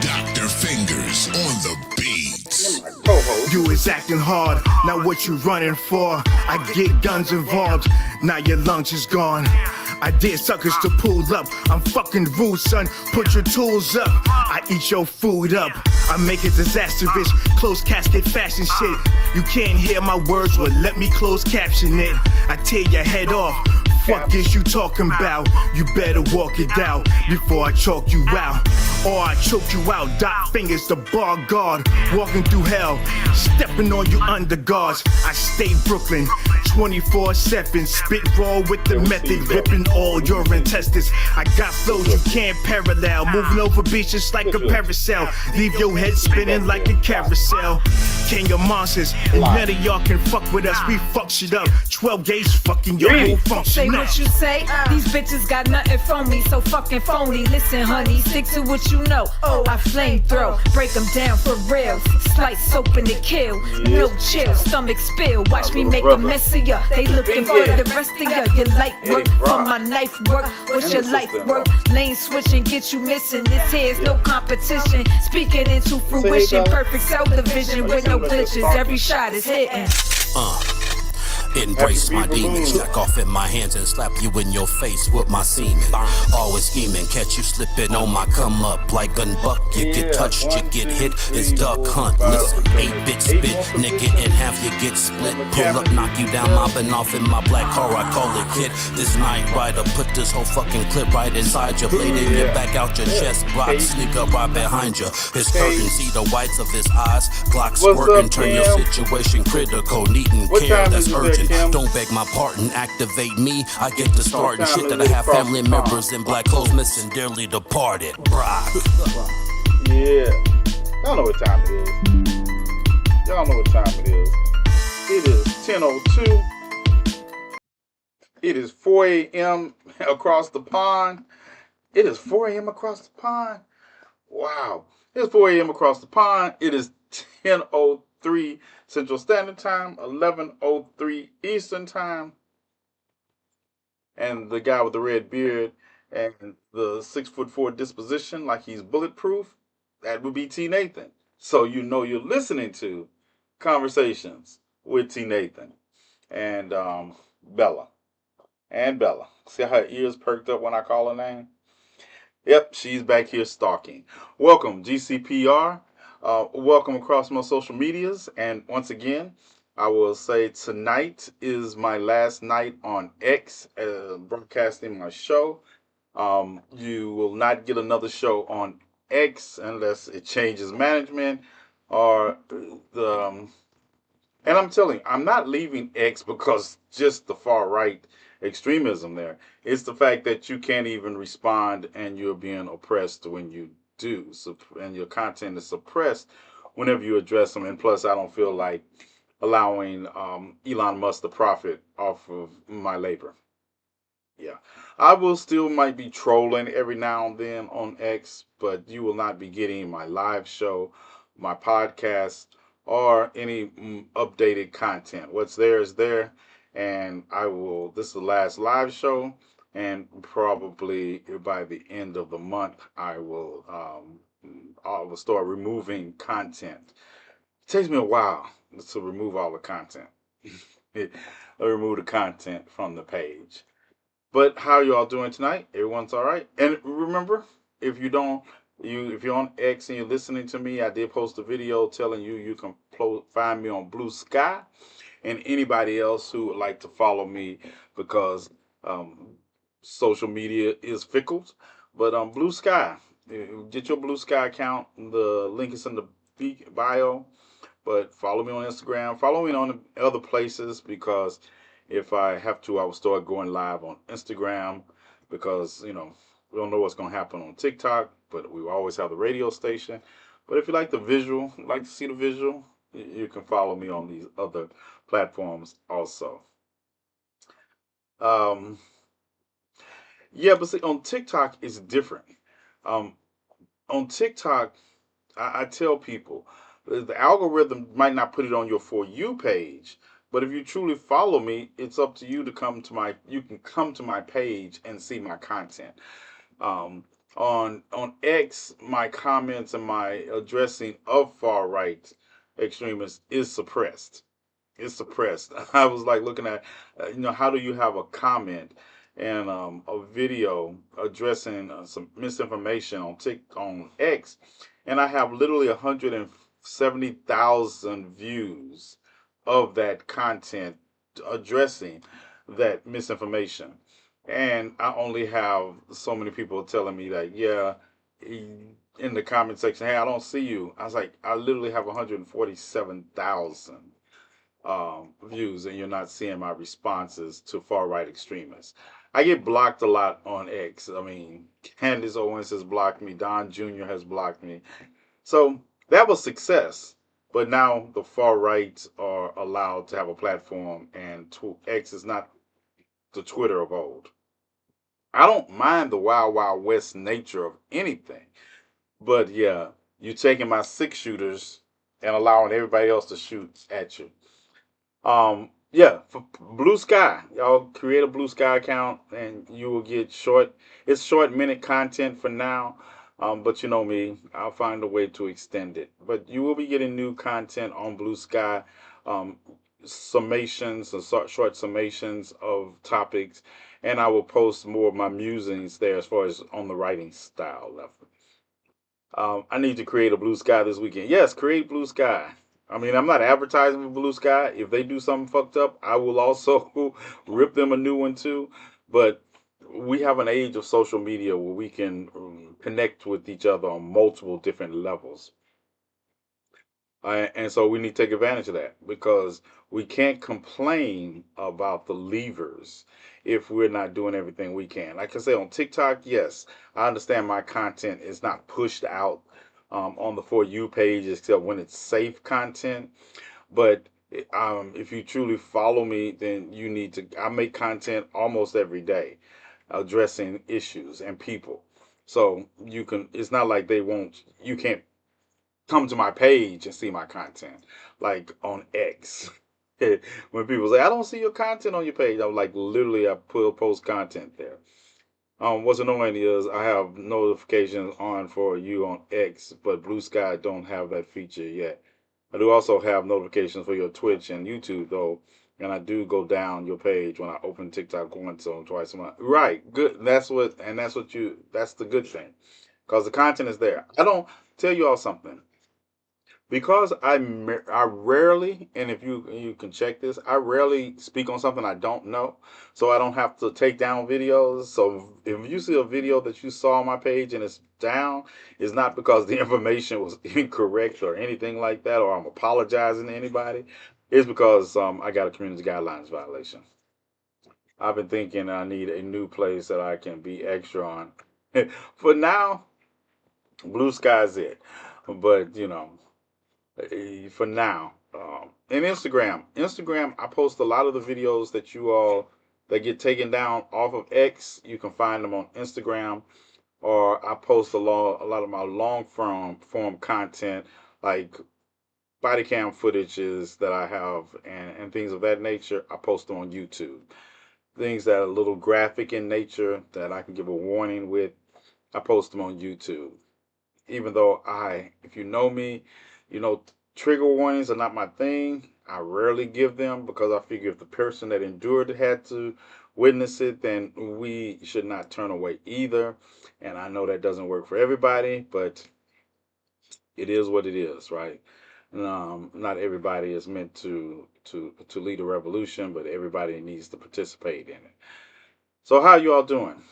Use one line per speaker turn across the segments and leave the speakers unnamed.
Dr. Fingers on the beats.
You is acting hard, now what you running for? I get guns involved, now your lunch is gone. I dare suckers to pull up, I'm fucking rude, son. Put your tools up, I eat your food up. I make it disastrous, closed casket fashion shit. You can't hear my words, well let me close caption it. I tear your head off. Fuck is you talking about? You better walk it out before I choke you out. Or I choke you out. Dot Fingers, the bar guard, walking through hell, stepping on you underguards. I stay Brooklyn, 24/7, spit raw with the method, ripping all your intestines. I got flows you can't parallel, moving over beats just like a parasail. Leave your head spinning like a carousel. King of monsters, and none of y'all can fuck with us. We fuck shit up. 12 gauge fucking your whole function.
Say what you say, these bitches got nothing from me, so fucking phony. Listen, honey, stick to what you know. Oh, I flamethrow, break them down for real. Slice open to kill, no chill, stomach spill. Watch me make a mess of ya. They looking for the rest of ya. Your light work from my knife work. What's your life work? Lane switching, get you missing. This here's no competition. Speaking into fruition, perfect cell division with no glitches. Every shot is hitting.
Embrace my demons, jack off in my hands and slap you in your face with my semen. Always scheming, catch you slipping on my come up like gun buck. You get touched, you get hit, it's duck hunt. Listen, 8-bit spit, nigga in half, you get split. Pull up, knock you down, mopping off in my black car, I call it kid. This night rider, put this whole fucking clip right inside your blade in your back out your chest, block, sneak up right behind you. His curtain, see the whites of his eyes, Glock squirting, turn your situation critical, needing care that's urgent. Don't beg my pardon, activate me. I get to start and shit that I have family members in black clothes missing, dearly departed. Brock.
Yeah. Y'all know what time it is. Y'all know what time it is. It is 10:02. It is 4 a.m. across the pond. It is 4 a.m. across the pond. Wow. It's 4 a.m. across the pond. It is 10:03 Central Standard Time, 11:03 Eastern Time. And the guy with the red beard and the 6'4" disposition, like he's bulletproof, that would be TNathan. So you know you're listening to Conversations with TNathan and Bella. And Bella. See how her ears perked up when I call her name? Yep, she's back here stalking. Welcome, GCPR. Welcome across my social medias. And once again, I will say tonight is my last night on X, broadcasting my show. You will not get another show on X unless it changes management or the. And I'm telling you, I'm not leaving X because just the far right extremism there. It's the fact that you can't even respond and you're being oppressed when you do. So, and your content is suppressed whenever you address them. And plus, I don't feel like allowing Elon Musk to profit off of my labor. Yeah. I will still might be trolling every now and then on X, but you will not be getting my live show, my podcast, or any updated content. What's there is there, and this is the last live show, and probably by the end of the month, I will start removing content. It takes me a while to remove all the content. I remove the content from the page. But how y'all doing tonight? Everyone's all right. And remember, if you're on X and you're listening to me, I did post a video telling you can find me on Blue Sky, and anybody else who would like to follow me, because social media is fickle. But Blue Sky, get your Blue Sky account. The link is in the bio. But follow me on Instagram. Follow me on other places, because if I have to, I will start going live on Instagram, because, we don't know what's going to happen on TikTok, but we always have the radio station. But if you like the visual, like to see the visual, you can follow me on these other platforms also. Yeah, but see, on TikTok, it's different. On TikTok, I tell people, the algorithm might not put it on your For You page, but if you truly follow me, it's up to you to you can come to my page and see my content. On X, my comments and my addressing of far right extremists is suppressed. It's suppressed. I was like looking at, how do you have a comment and a video addressing some misinformation on X, and I have literally 170,000 views of that content addressing that misinformation, and I only have so many people telling me that, yeah, in the comment section, hey, I don't see you. I was like, I literally have 147,000 views, and you're not seeing my responses to far right extremists. I get blocked a lot on X. I mean, Candace Owens has blocked me. Don Jr. has blocked me. So that was success. But now the far right are allowed to have a platform, and X is not the Twitter of old. I don't mind the wild, wild west nature of anything. But yeah, you taking my six shooters and allowing everybody else to shoot at you. Yeah, for Blue Sky, y'all create a Blue Sky account and you will get it's short minute content for now. But you know me, I'll find a way to extend it. But you will be getting new content on Blue Sky, um, summations and short summations of topics, and I will post more of my musings there as far as on the writing style level. I need to create a Blue Sky this weekend. Yes, create Blue Sky. I mean, I'm not advertising for Blue Sky. If they do something fucked up, I will also rip them a new one too. But we have an age of social media where we can connect with each other on multiple different levels. And so we need to take advantage of that because we can't complain about the levers if we're not doing everything we can. Like I say, on TikTok, yes, I understand my content is not pushed out on the For You page except when it's safe content. But if you truly follow me, then you need to. I make content almost every day addressing issues and people. So you can, it's not like you can't come to my page and see my content, like on X. When people say, I don't see your content on your page, I'm like, literally, I post content there. What's annoying is I have notifications on for you on X, but Blue Sky don't have that feature yet. I do also have notifications for your Twitch and YouTube though, and I do go down your page when I open TikTok once or twice a month. Right, good. That's the good thing, because the content is there. I don't tell you all something because I rarely, and if you can check this, I rarely speak on something I don't know, so I don't have to take down videos. So if you see a video that you saw on my page and it's down, it's not because the information was incorrect or anything like that, or I'm apologizing to anybody. It's because I got a community guidelines violation. I've been thinking I need a new place that I can be extra on. For now, Blue Sky's it, but for now. And Instagram, I post a lot of the videos that you all that get taken down off of X. You can find them on Instagram, or I post a lot of my long form content, like body cam footages that I have and things of that nature. I post them on YouTube. Things that are a little graphic in nature that I can give a warning with, I post them on YouTube. Even though if you know me, you know trigger warnings are not my thing. I rarely give them because I figure if the person that endured it had to witness it, then we should not turn away either. And I know that doesn't work for everybody, but it is what it is, right? Not everybody is meant to lead a revolution, but everybody needs to participate in it. So how you all doing?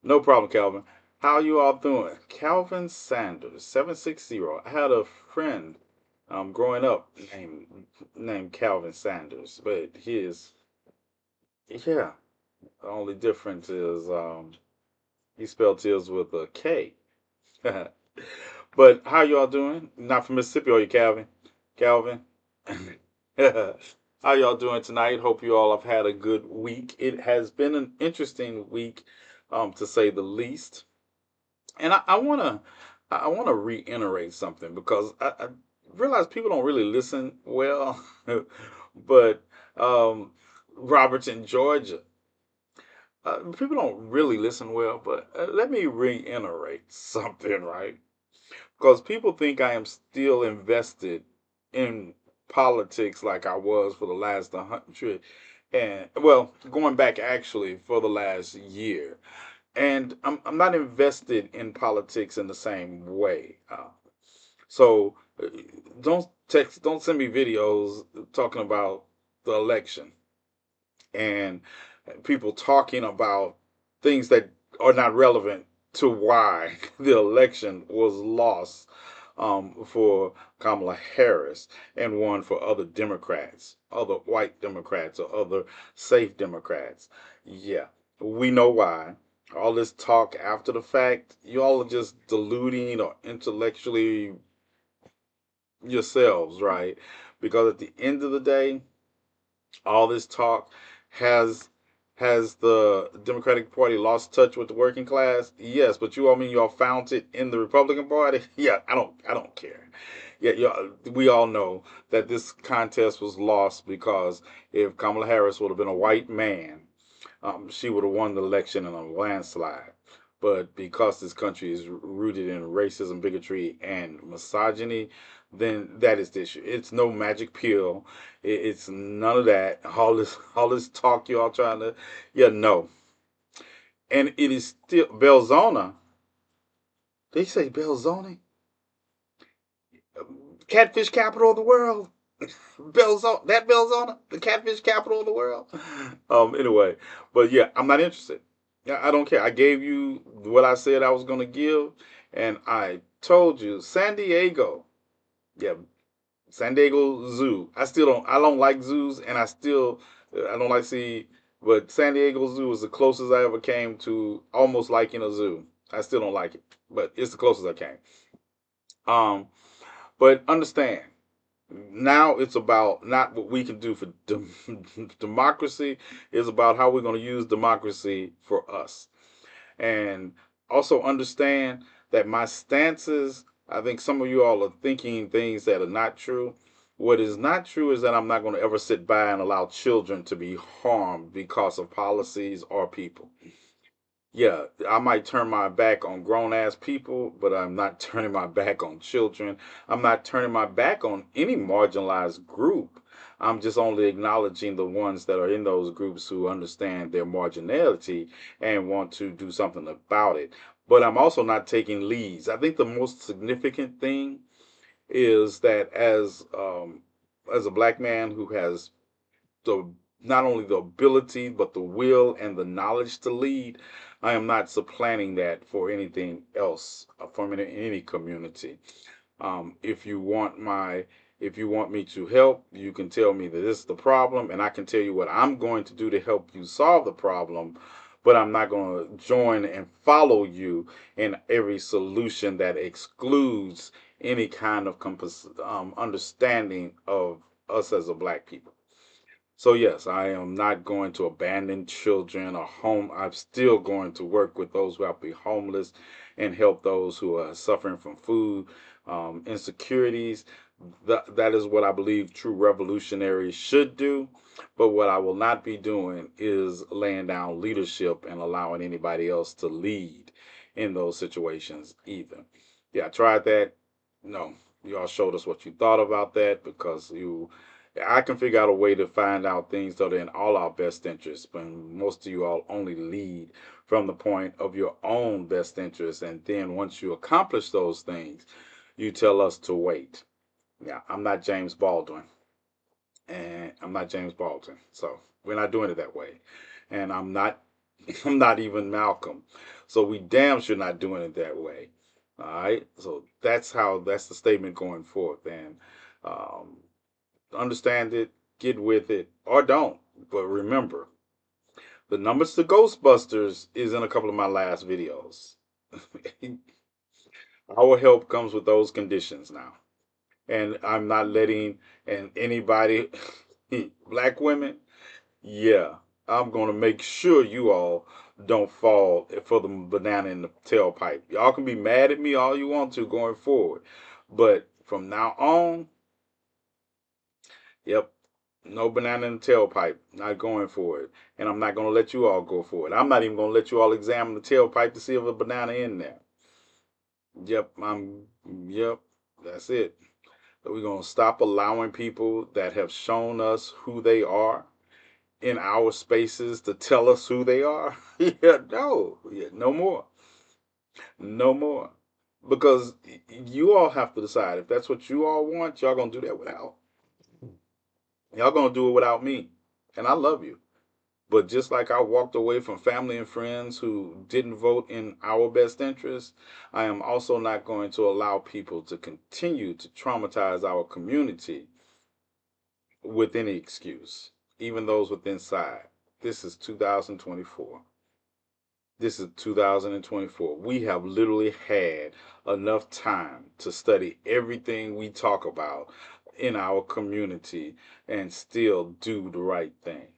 No problem, Calvin. How you all doing? Calvin Sanders, 760. I had a friend growing up named Calvin Sanders, but yeah, the only difference is he spelled his with a K. But how you all doing? Not from Mississippi, are you, Calvin? Calvin? How y'all doing tonight? Hope you all have had a good week. It has been an interesting week, to say the least. And I wanna reiterate something because I realize people don't really listen well. But Roberts in Georgia, People don't really listen well, but let me reiterate something, right? Because people think I am still invested in politics like I was for the last 100, and well, going back actually for the last year. And I'm not invested in politics in the same way. So don't send me videos talking about the election and people talking about things that are not relevant to why the election was lost for Kamala Harris and won for other Democrats, other white Democrats, or other safe Democrats. Yeah, we know why. All this talk after the fact, you all are just deluding or intellectually yourselves, right? Because at the end of the day, all this talk has has the Democratic Party lost touch with the working class? Yes, but you all mean y'all found it in the Republican Party? Yeah, I don't care. Yeah, we all know that this contest was lost because if Kamala Harris would have been a white man, she would have won the election in a landslide. But because this country is rooted in racism, bigotry, and misogyny, then that is the issue. It's no magic pill. It's none of that. All this talk you all trying to, yeah, no. And it is still Belzona. They say Belzoni, catfish capital of the world. Belzona, that Belzona, the catfish capital of the world. Anyway, but yeah, I'm not interested. Yeah, I don't care. I gave you what I said I was going to give, and I told you San Diego. Yeah, San Diego Zoo. I don't like zoos, and I don't like see. But San Diego Zoo is the closest I ever came to almost liking a zoo. I still don't like it, but it's the closest I came. Um, but understand, now it's about not what we can do for democracy. It's about how we're going to use democracy for us. And also understand that my stances, I think some of you all are thinking things that are not true. What is not true is that I'm not going to ever sit by and allow children to be harmed because of policies or people. Yeah, I might turn my back on grown ass people, but I'm not turning my back on children. I'm not turning my back on any marginalized group. I'm just only acknowledging the ones that are in those groups who understand their marginality and want to do something about it. But I'm also not taking leads. I think the most significant thing is that as a black man who has the not only the ability but the will and the knowledge to lead, I am not supplanting that for anything else from any community. If you want me to help, you can tell me that this is the problem, and I can tell you what I'm going to do to help you solve the problem. But I'm not going to join and follow you in every solution that excludes any kind of understanding of us as a black people. So yes, I am not going to abandon children or home. I'm still going to work with those who have to be homeless and help those who are suffering from food insecurities. That is what I believe true revolutionaries should do. But what I will not be doing is laying down leadership and allowing anybody else to lead in those situations either. Yeah, I tried that. No, you all showed us what you thought about that because I can figure out a way to find out things that are in all our best interests, but most of you all only lead from the point of your own best interests. And then once you accomplish those things, you tell us to wait. Yeah, I'm not James Baldwin, and I'm not James Baldwin, so we're not doing it that way. And I'm not, I'm not even Malcolm, so we damn sure not doing it that way. All right, so that's the statement going forth, and um, understand it, get with it, or don't. But remember, the numbers to Ghostbusters is in a couple of my last videos. Our help comes with those conditions now. And I'm not letting and anybody black women, yeah, I'm gonna make sure you all don't fall for the banana in the tailpipe. Y'all can be mad at me all you want to going forward. But from now on, yep, No banana in the tailpipe. Not going for it. And I'm not going to let you all go for it. I'm not even going to let you all examine the tailpipe to see if a banana in there. Yep, that's it. We're going to stop allowing people that have shown us who they are in our spaces to tell us who they are. No more. No more. Because you all have to decide if that's what you all want, y'all going to do that without. Y'all going to do it without me. And I love you. But just like I walked away from family and friends who didn't vote in our best interest, I am also not going to allow people to continue to traumatize our community with any excuse, even those with inside. This is 2024. This is 2024. We have literally had enough time to study everything we talk about in our community and still do the right thing.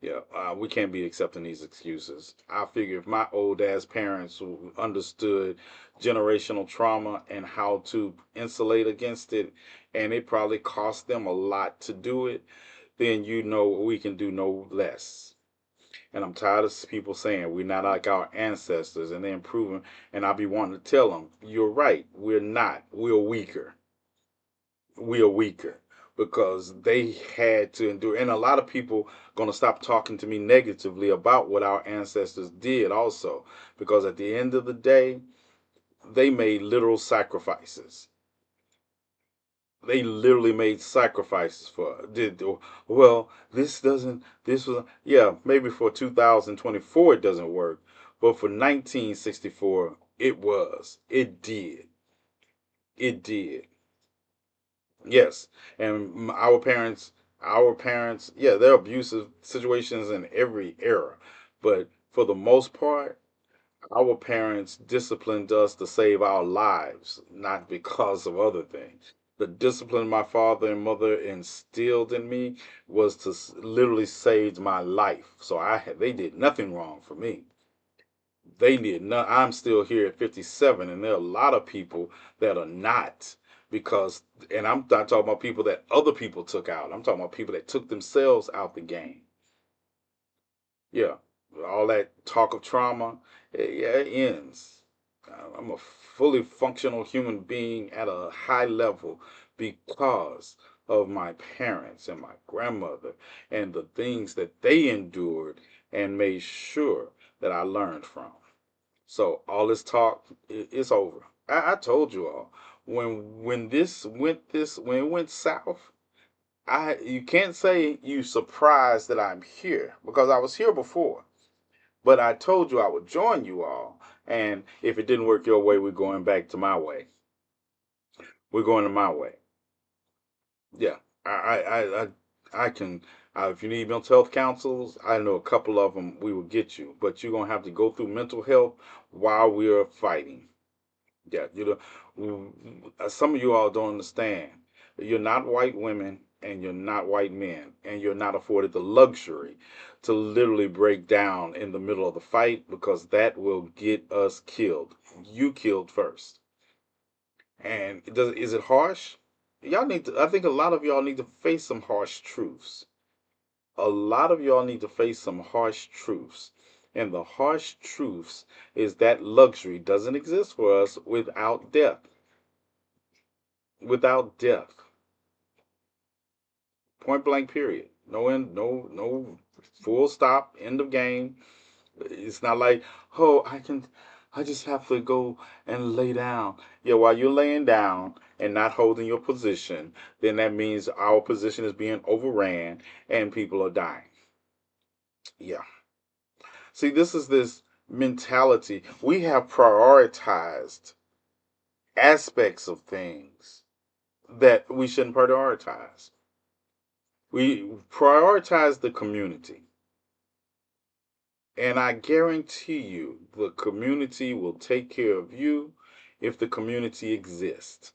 Yeah, we can't be accepting these excuses. I figure if my old ass parents who understood generational trauma and how to insulate against it, and it probably cost them a lot to do it, then you know we can do no less. And I'm tired of people saying we're not like our ancestors and then proving, and I'll be wanting to tell them, you're right, we're not. We're weaker. We are weaker because they had to endure. And a lot of people going to stop talking to me negatively about what our ancestors did also, because at the end of the day, they made literal sacrifices. They literally made sacrifices for did well. This doesn't. This was yeah. Maybe for 2024 it doesn't work, but for 1964 it was. It did. It did. Yes, and our parents, yeah, there are abusive situations in every era, but for the most part, our parents disciplined us to save our lives, not because of other things. The discipline my father and mother instilled in me was to literally save my life. So they did nothing wrong for me. They did not. I'm still here at 57, and there are a lot of people that are not because, and I'm not talking about people that other people took out. I'm talking about people that took themselves out the game. Yeah, all that talk of trauma, yeah, it ends. I'm a fully functional human being at a high level because of my parents and my grandmother and the things that they endured and made sure that I learned from. So all this talk, it's over. I told you all when it went south. You can't say you surprised that I'm here because I was here before. But I told you I would join you all, and if it didn't work your way, we're going back to my way. We're going to my way. Yeah, I can. If you need mental health counsels, I know a couple of them. We will get you, but you're gonna have to go through mental health while we're fighting. Yeah, some of you all don't understand. You're not white women and you're not white men, and you're not afforded the luxury to literally break down in the middle of the fight because that will get us killed. You killed first. And is it harsh? Y'all need to, I think a lot of y'all need to face some harsh truths. A lot of y'all need to face some harsh truths. And the harsh truths is that luxury doesn't exist for us without death. Without death. Point blank period. No end, no full stop, end of game. It's not like, oh, I just have to go and lay down. Yeah, while you're laying down and not holding your position, then that means our position is being overran and people are dying. Yeah. See, this mentality. We have prioritized aspects of things that we shouldn't prioritize. We prioritize the community. And I guarantee you the community will take care of you if the community exists.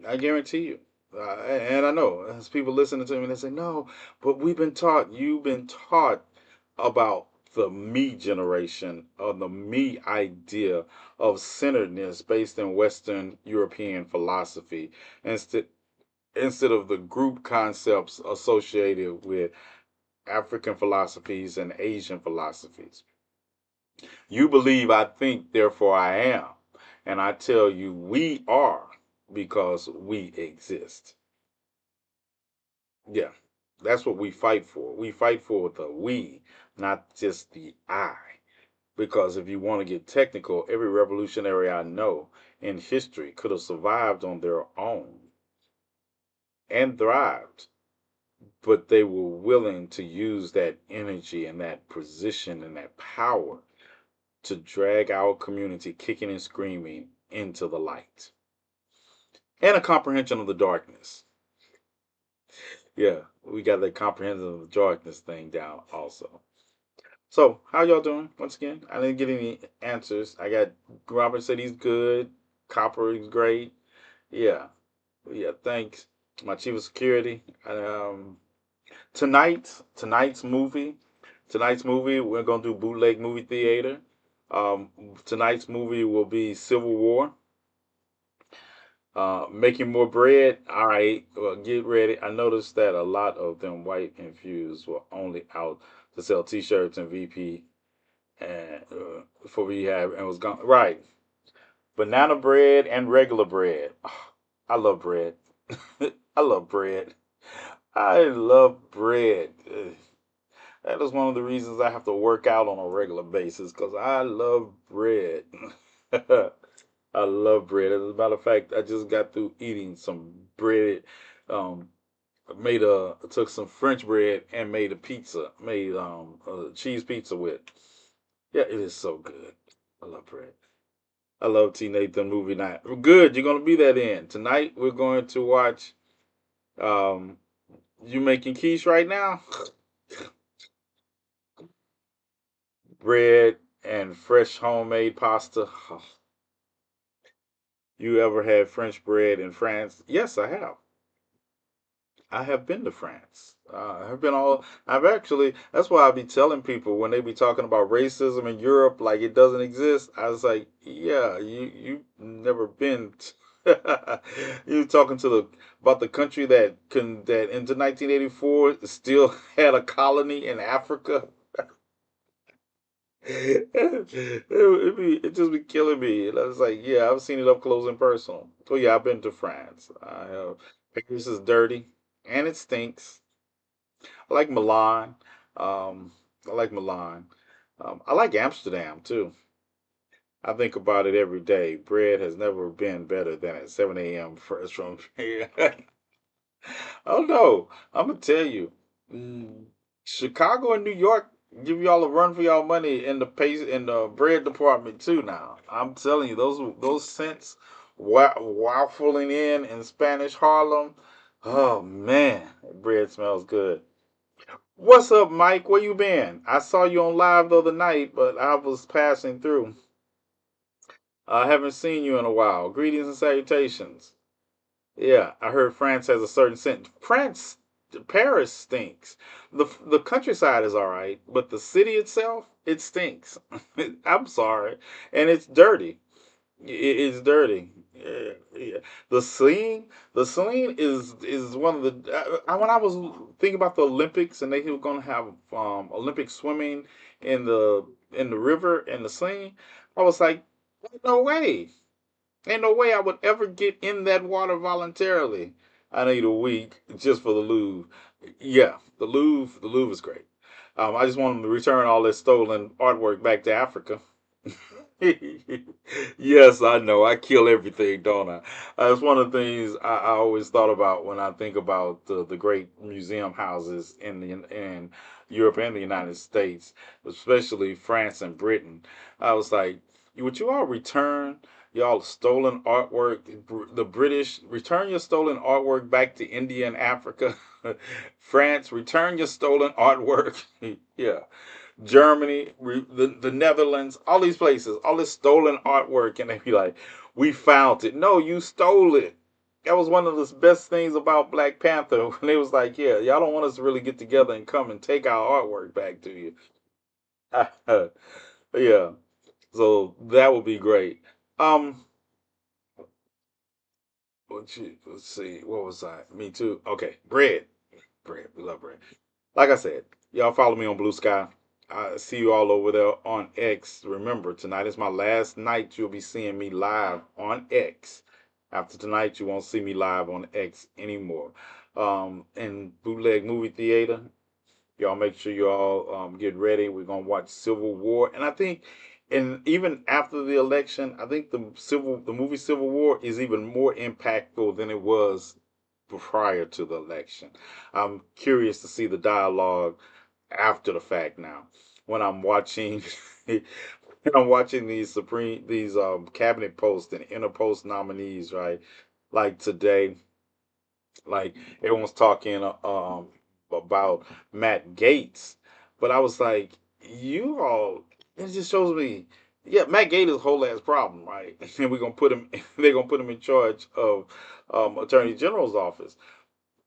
I guarantee you. And I know as people listening to me, they say, no, but you've been taught about the me generation or the me idea of centeredness based in Western European philosophy. Instead, instead of the group concepts associated with African philosophies and Asian philosophies. You believe I think, therefore I am. And I tell you, we are because we exist. Yeah, that's what we fight for. We fight for the we, not just the I. Because if you want to get technical, every revolutionary I know in history could have survived on their own and thrived, but they were willing to use that energy and that position and that power to drag our community kicking and screaming into the light and a comprehension of the darkness. Yeah, we got that comprehension of the darkness thing down also. So, how y'all doing? Once again, I didn't get any answers. I got Robert said he's good. Copper is great. Yeah, yeah. Thanks, my chief of security. Tonight's movie. Tonight's movie, we're gonna do bootleg movie theater. Um, Tonight's movie will be Civil War. Making more bread. All right, well, get ready. I noticed that a lot of them white infused were only out to sell T-shirts and VP and for rehab and was gone. Right, banana bread and regular bread. I love bread. I love bread. I love bread. That is one of the reasons I have to work out on a regular basis because I love bread. I love bread. As a matter of fact, I just got through eating some bread. Um, made a took some French bread and made a pizza. Made a cheese pizza with. Yeah, it is so good. I love bread. I love TNathan movie night. Good, you're gonna be that in tonight. We're going to watch. Um, you making quiche right now? Bread and fresh homemade pasta. You ever had French bread in France? Yes, I have. I have been to France. I've been all. I've actually. That's why I be telling people when they be talking about racism in Europe, like it doesn't exist. I was like, yeah, you never been. You talking to the about the country that into 1984 still had a colony in Africa. It just be killing me. And I was like, yeah, I've seen it up close and personal. So yeah, I've been to France. I Paris is dirty and it stinks. I like Milan. I like Milan. I like Amsterdam too. I think about it every day. Bread has never been better than at 7 a.m. fresh from here. Oh no, I'm gonna tell you, mm, Chicago and New York give y'all a run for y'all money in the pace in the bread department too. Now I'm telling you, those scents waffling in Spanish Harlem. Oh man, bread smells good. What's up, Mike? Where you been? I saw you on live the other night, but I was passing through. I haven't seen you in a while. Greetings and salutations. Yeah, I heard France has a certain scent. France, Paris stinks. The countryside is all right, but the city itself, it stinks. I'm sorry, and it's dirty. It's dirty. Yeah, yeah. The scene is one of the. When I was thinking about the Olympics and they were going to have Olympic swimming in the river and the scene, I was like, no way. Ain't no way I would ever get in that water voluntarily. I need a week just for the Louvre. Yeah, the Louvre is great. I just want them to return all this stolen artwork back to Africa. Yes, I know. I kill everything, don't I? That's one of the things I always thought about when I think about the great museum houses in Europe and the United States, especially France and Britain. I was like, would you all return y'all stolen artwork? The British return your stolen artwork back to India and Africa. France, return your stolen artwork. Yeah. Germany, the Netherlands, all these places, all this stolen artwork, and they be like, "We found it." No, you stole it. That was one of the best things about Black Panther when they was like, "Yeah, y'all don't want us to really get together and come and take our artwork back to you." Yeah, so that would be great. Um, let's see, what was I? Me too. Okay, bread. Bread. We love bread. Like I said, y'all follow me on Blue Sky. I see you all over there on X. Remember, tonight is my last night you'll be seeing me live on X. After tonight, you won't see me live on X anymore. In Bootleg Movie Theater, y'all make sure y'all get ready. We're gonna watch Civil War, and I think, and even after the election, I think the movie Civil War is even more impactful than it was prior to the election. I'm curious to see the dialogue after the fact now. When I'm watching when I'm watching these cabinet post and inner post nominees, right? Like today, like everyone's talking about Matt Gates, but I was like, you all, it just shows me, yeah, Matt Gates is a whole ass problem, right? And we're gonna put him, they're gonna put him in charge of Attorney General's office,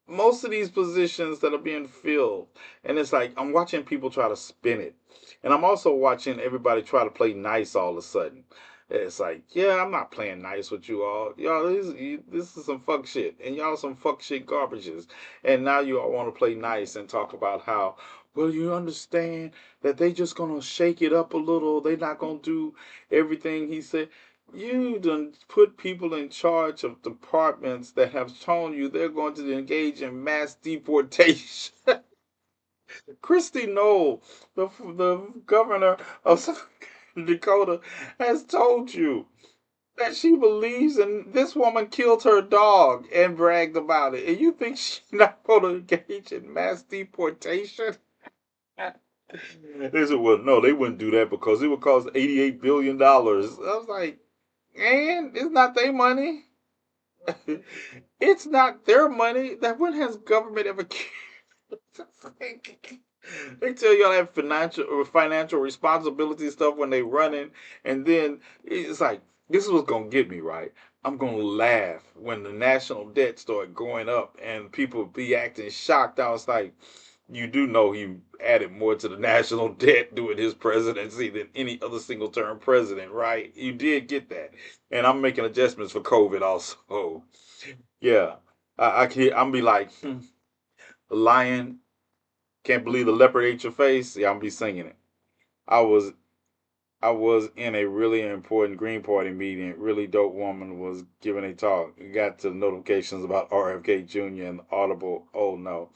most of these positions that are being filled. And it's like I'm watching people try to spin it. And I'm also watching everybody try to play nice all of a sudden. It's like, yeah, I'm not playing nice with you all. Y'all, this is some fuck shit. And y'all some fuck shit garbages. And now you all want to play nice and talk about how, well, you understand that they just going to shake it up a little. They not going to do everything he said. You done put people in charge of departments that have shown you they're going to engage in mass deportation. Christy Knoll, the governor of South Dakota, has told you that she believes in this woman killed her dog and bragged about it. And you think she's not going to engage in mass deportation? They said, well, no, they wouldn't do that because it would cost $88 billion. I was like, and it's not their money. It's not their money. That when has government ever they tell y'all that financial responsibility stuff when they running, and then it's like this is what's gonna get me right. I'm gonna laugh when the national debt start going up and people be acting shocked. I was like, you do know he added more to the national debt during his presidency than any other single term president, right? You did get that, and I'm making adjustments for COVID also. Yeah, I can. I'm be like, the lion can't believe the leopard ate your face. Yeah, I'm be singing it. I was I was in a really important Green Party meeting. Really dope woman was giving a talk. Got to notifications about RFK Jr. and Audible. Oh no,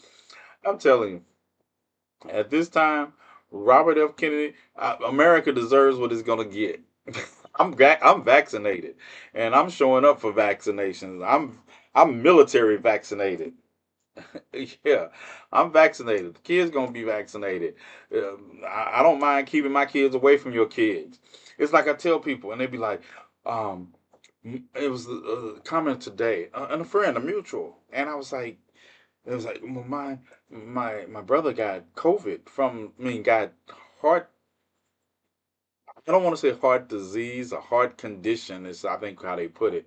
I'm telling you, at this time, Robert F. Kennedy, America deserves what it's gonna get. I'm vaccinated, and I'm showing up for vaccinations. I'm military vaccinated. Yeah, I'm vaccinated. The kids gonna be vaccinated. I don't mind keeping my kids away from your kids. It's like I tell people, and they be like, um, it was a comment today, and a friend, a mutual, and I was like, it was like, well, my brother got COVID from, I mean, got heart. I don't want to say heart disease, a heart condition is I think how they put it,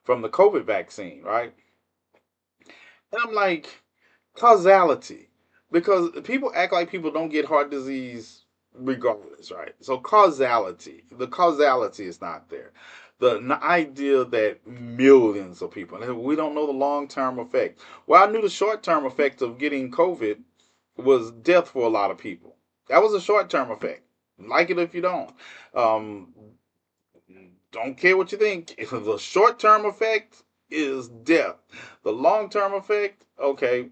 from the COVID vaccine, right? And I'm like, causality, because people act like people don't get heart disease regardless, right? So causality, the causality is not there. The idea that millions of people, and we don't know the long term effect. Well, I knew the short term effect of getting COVID was death for a lot of people. That was a short term effect. Like it if you don't. Um, don't care what you think. If the short term effect is death, the long term effect, okay,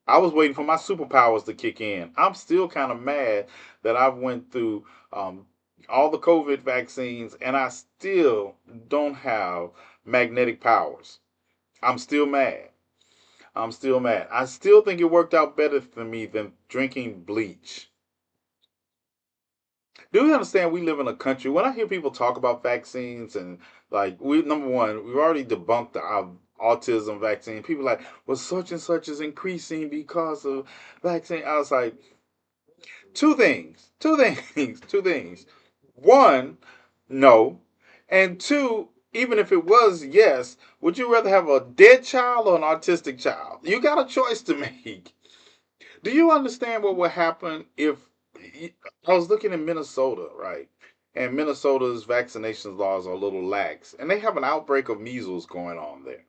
I was waiting for my superpowers to kick in. I'm still kind of mad that I went through all the COVID vaccines and I still don't have magnetic powers. I'm still mad. I'm still mad. I still think it worked out better for me than drinking bleach. Do you understand we live in a country? When I hear people talk about vaccines and like we number one, we've already debunked the autism vaccine. People like, well, such and such is increasing because of vaccine. I was like, two things, two things. One, no, and two, even if it was yes, would you rather have a dead child or an autistic child? You got a choice to make. Do you understand what would happen if I was looking in Minnesota, right? And Minnesota's vaccination laws are a little lax, and they have an outbreak of measles going on there.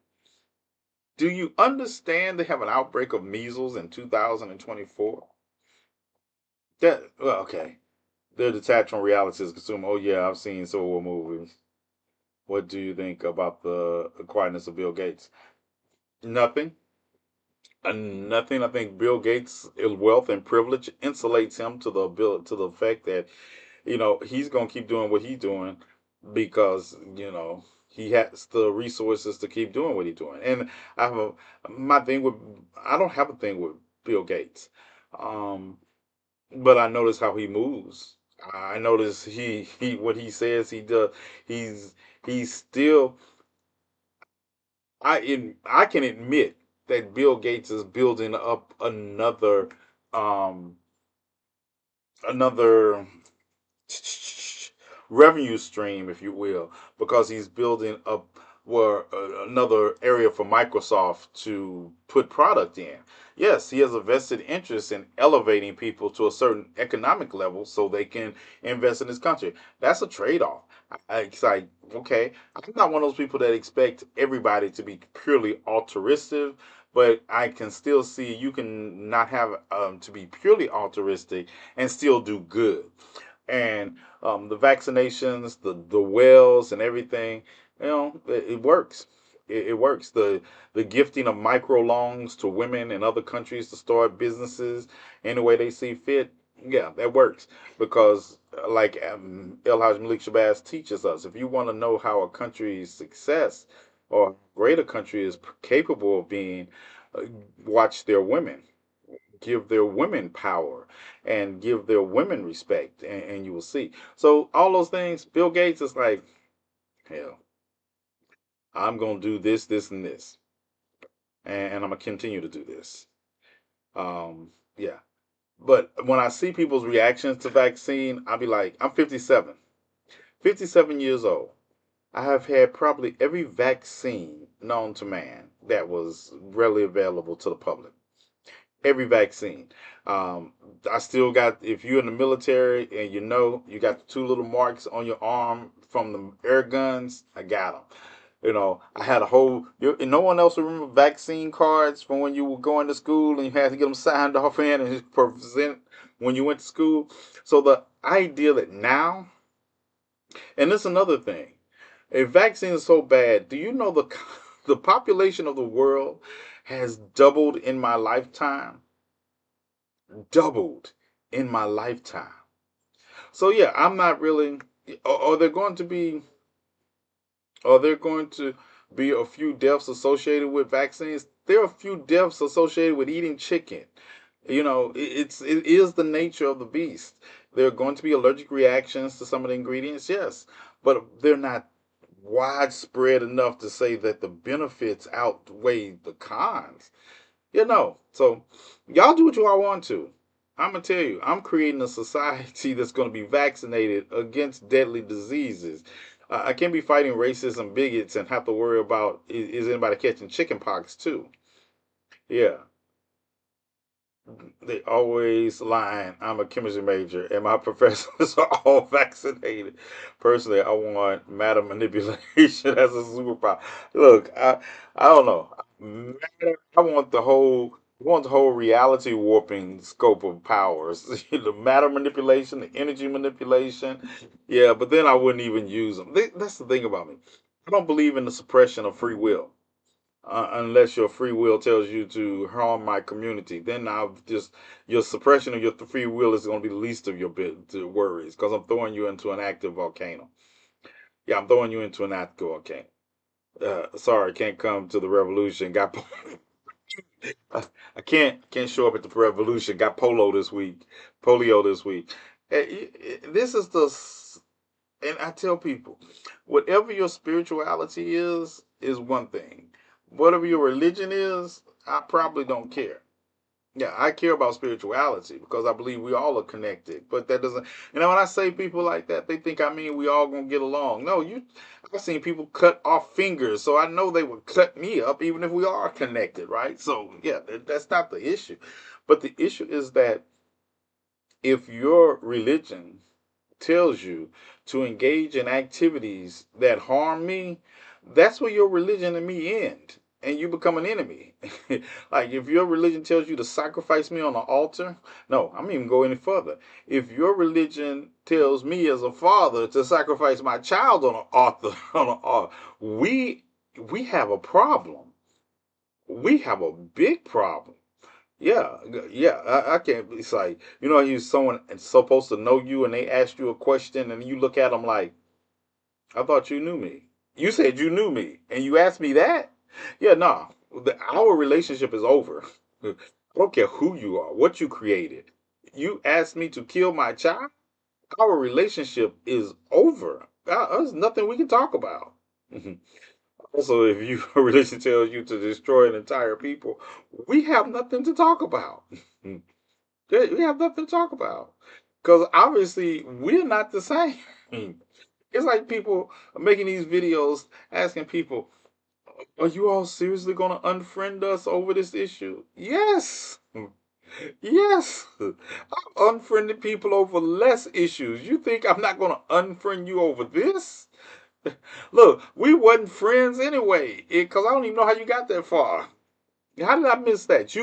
Do you understand they have an outbreak of measles in 2024? Okay. They're detached from reality as a consumer. Oh yeah, I've seen Civil War movies. What do you think about the quietness of Bill Gates? Nothing. Nothing. I think Bill Gates' wealth and privilege insulates him to the fact that he's gonna keep doing what he's doing because he has the resources to keep doing what he's doing. And I have my thing with I don't have a thing with Bill Gates, um, but I notice how he moves. I notice he what he says he does. He's he's still I can admit that Bill Gates is building up um another revenue stream, if you will, because he's building up another area for Microsoft to put product in. Yes, he has a vested interest in elevating people to a certain economic level so they can invest in his country. That's a trade-off. It's like, okay, I'm not one of those people that expect everybody to be purely altruistic, but I can still see you can not have to be purely altruistic and still do good. And the vaccinations, the wells, and everything, it works. It works. The gifting of microloans to women in other countries to start businesses any way they see fit. Yeah, that works because, like El Haj Malik Shabazz teaches us, if you want to know how a country's success or greater country is capable of being, uh, watch their women, give their women power and give their women respect, and you will see. So all those things, Bill Gates is like, hell, I'm gonna do this, this, and this, and I'm gonna continue to do this. Yeah. But when I see people's reactions to vaccine, I'll be like, I'm 57, 57 years old. I have had probably every vaccine known to man that was readily available to the public. Every vaccine. Um, I still got, if you're in the military and you got the two little marks on your arm from the air guns, I got them. I had a whole, and no one else remember vaccine cards from when you were going to school and you had to get them signed off in and present when you went to school. So the idea that now, and this is another thing, a vaccine is so bad, do you know the population of the world has doubled in my lifetime? Doubled in my lifetime. So yeah, I'm not really. Are there going to be? Are there going to be a few deaths associated with vaccines? There are a few deaths associated with eating chicken. It is the nature of the beast. There are going to be allergic reactions to some of the ingredients, yes, but they're not widespread enough to say that the benefits outweigh the cons. So y'all do what you all want to. I'm gonna tell you, I'm creating a society that's gonna be vaccinated against deadly diseases. I can't be fighting racists bigots and have to worry about is anybody catching chicken pox too. Yeah, they always lying. I'm a chemistry major, and my professors are all vaccinated. Personally, I want matter manipulation as a superpower. Look, I don't know. Matter, I want the whole reality warping scope of powers. The matter manipulation, the energy manipulation. Yeah, but then I wouldn't even use them. That's the thing about me. I don't believe in the suppression of free will unless your free will tells you to harm my community. Then I'll just your suppression of your free will is going to be the least of your worries because I'm throwing you into an active volcano. Yeah, I'm throwing you into an active volcano. Sorry, can't come to the revolution. Got I can't show up at the revolution. Got polio this week. This is and I tell people, whatever your spirituality is one thing. Whatever your religion is, I probably don't care. Yeah, I care about spirituality because I believe we all are connected. But that doesn't, when I say people like that, they think I mean we all gonna get along. No, I've seen people cut off fingers, so I know they would cut me up even if we are connected, right? So yeah, that's not the issue. But the issue is that if your religion tells you to engage in activities that harm me, that's where your religion and me end. and you become an enemy. Like if your religion tells you to sacrifice me on the altar, no, I'm even go any further. If your religion tells me as a father to sacrifice my child on an altar, on an altar, we have a problem. We have a big problem. Yeah, yeah. I can't. It's like you someone supposed to know you, and they ask you a question, and you look at them like, I thought you knew me. You said you knew me, and you asked me that? Yeah, no. Our relationship is over. I don't care who you are, what you created. You asked me to kill my child? Our relationship is over. There's nothing we can talk about. Also, if your religion tells you to destroy an entire people, we have nothing to talk about. We have nothing to talk about. Because obviously, we're not the same. It's like people making these videos asking people, are you all seriously going to unfriend us over this issue? Yes. Yes. I've unfriended people over less issues. You think I'm not going to unfriend you over this? Look, we wasn't friends anyway, because I don't even know how you got that far. How did I miss that?